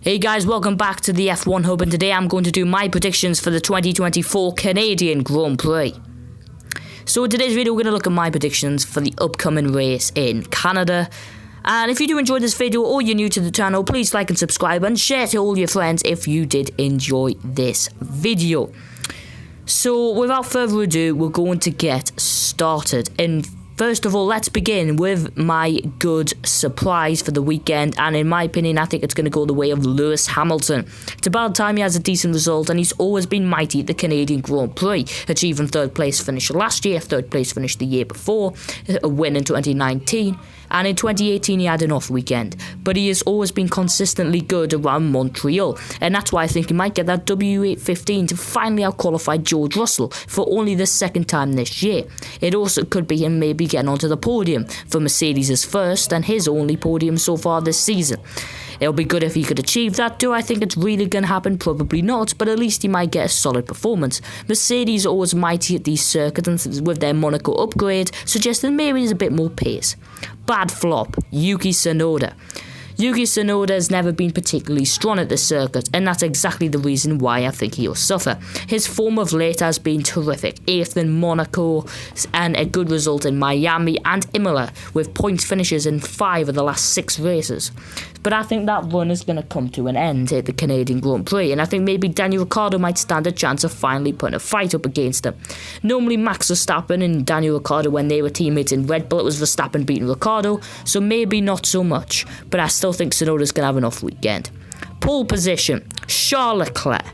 Hey guys, welcome back to the F1 Hub, and today I'm going to do my predictions for the 2024 Canadian Grand Prix. So in today's video, we're going to look at my predictions for the upcoming race in Canada. And if you do enjoy this video or you're new to the channel, please like and subscribe and share to all your friends if you did enjoy this video. So without further ado, we're going to get started. And first of all, let's begin with my good surprise for the weekend, and in my opinion, I think it's going to go the way of Lewis Hamilton. It's about time he has a decent result, and he's always been mighty at the Canadian Grand Prix, achieving third place finish last year, third place finish the year before, a win in 2019, and in 2018 he had an off weekend, but he has always been consistently good around Montreal, and that's why I think he might get that W815 to finally out-qualify George Russell for only the second time this year. It also could be him maybe getting onto the podium for Mercedes' first and his only podium so far this season. It'll be good if he could achieve that. Do I think it's really going to happen? Probably not, but at least he might get a solid performance. Mercedes are always mighty at these circuits, and with their Monaco upgrade, suggesting maybe there's a bit more pace. Bad flop, Yuki Tsunoda. Yuki Tsunoda has never been particularly strong at this circuit, and that's exactly the reason why I think he'll suffer. His form of late has been terrific, 8th in Monaco, and a good result in Miami and Imola, with points finishes in 5 of the last 6 races. But I think that run is going to come to an end at the Canadian Grand Prix, and I think maybe Daniel Ricciardo might stand a chance of finally putting a fight up against him. Normally Max Verstappen and Daniel Ricciardo, when they were teammates in Red Bull, it was Verstappen beating Ricciardo, so maybe not so much, but I still think Tsunoda's going to have an off weekend. Pole position, Charles Leclerc.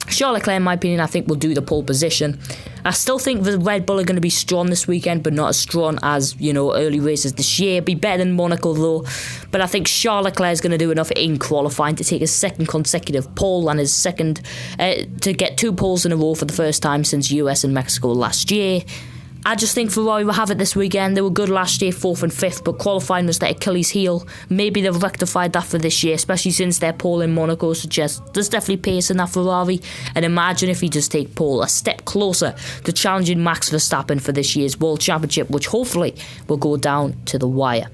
Charles Leclerc, in my opinion, I think will do the pole position. I still think the Red Bull are going to be strong this weekend, but not as strong as, early races this year. Be better than Monaco, though. But I think Charles Leclerc is going to do enough in qualifying to take his second consecutive pole and his second to get 2 poles in a row for the first time since US and Mexico last year. I just think Ferrari will have it this weekend. They were good last year, 4th and 5th, but qualifying was their Achilles heel. Maybe they've rectified that for this year, especially since their pole in Monaco suggests there's definitely pace in that Ferrari. And imagine if he does take pole a step closer to challenging Max Verstappen for this year's World Championship, which hopefully will go down to the wire.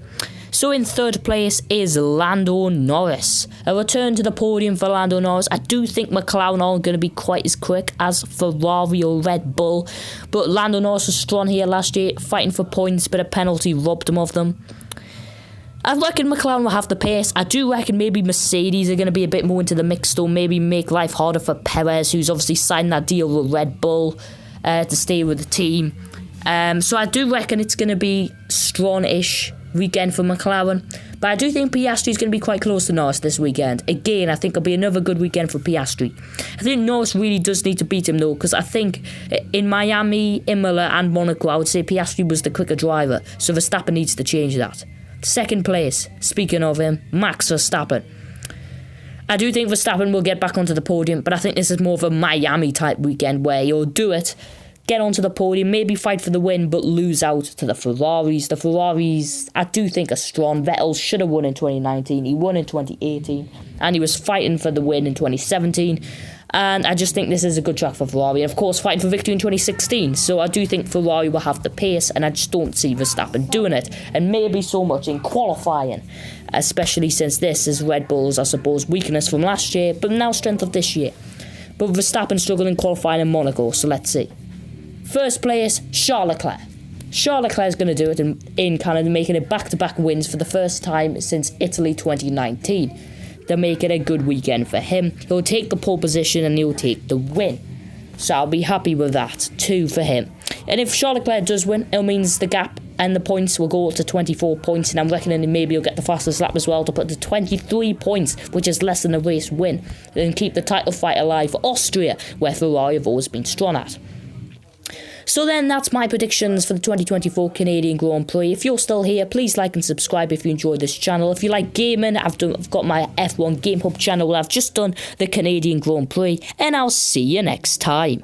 So in third place is Lando Norris. A return to the podium for Lando Norris. I do think McLaren aren't going to be quite as quick as Ferrari or Red Bull, but Lando Norris was strong here last year, fighting for points, but a penalty robbed him of them. I reckon McLaren will have the pace. I do reckon maybe Mercedes are going to be a bit more into the mix, though. Maybe make life harder for Perez, who's obviously signed that deal with Red Bull to stay with the team. So I do reckon it's going to be strong-ish weekend for McLaren, but I do think Piastri is going to be quite close to Norris this weekend. Again, I think it'll be another good weekend for Piastri. I think Norris really does need to beat him, though, because I think in Miami, Imola and Monaco, I would say Piastri was the quicker driver, so Verstappen needs to change that. Second place, speaking of him, Max Verstappen. I do think Verstappen will get back onto the podium, but I think this is more of a Miami type weekend where he'll do it, get onto the podium, maybe fight for the win, but lose out to the Ferraris. The Ferraris, I do think, are strong. Vettel should have won in 2019. He won in 2018, and he was fighting for the win in 2017. And I just think this is a good track for Ferrari. And of course, fighting for victory in 2016. So I do think Ferrari will have the pace, and I just don't see Verstappen doing it. And maybe so much in qualifying, especially since this is Red Bull's, I suppose, weakness from last year, but now strength of this year. But Verstappen struggled in qualifying in Monaco, so let's see. First place, Charles Leclerc. Charles Leclerc is going to do it in Canada, making it back-to-back wins for the first time since Italy 2019. They'll make it a good weekend for him. He'll take the pole position and he'll take the win. So I'll be happy with that too for him. And if Charles Leclerc does win, it means the gap and the points will go up to 24 points, and I'm reckoning maybe he'll get the fastest lap as well to put to 23 points, which is less than a race win, and keep the title fight alive for Austria, where Ferrari have always been strong at. So then, that's my predictions for the 2024 Canadian Grand Prix. If you're still here, please like and subscribe if you enjoy this channel. If you like gaming, I've got my F1 Game Hub channel where I've just done the Canadian Grand Prix, and I'll see you next time.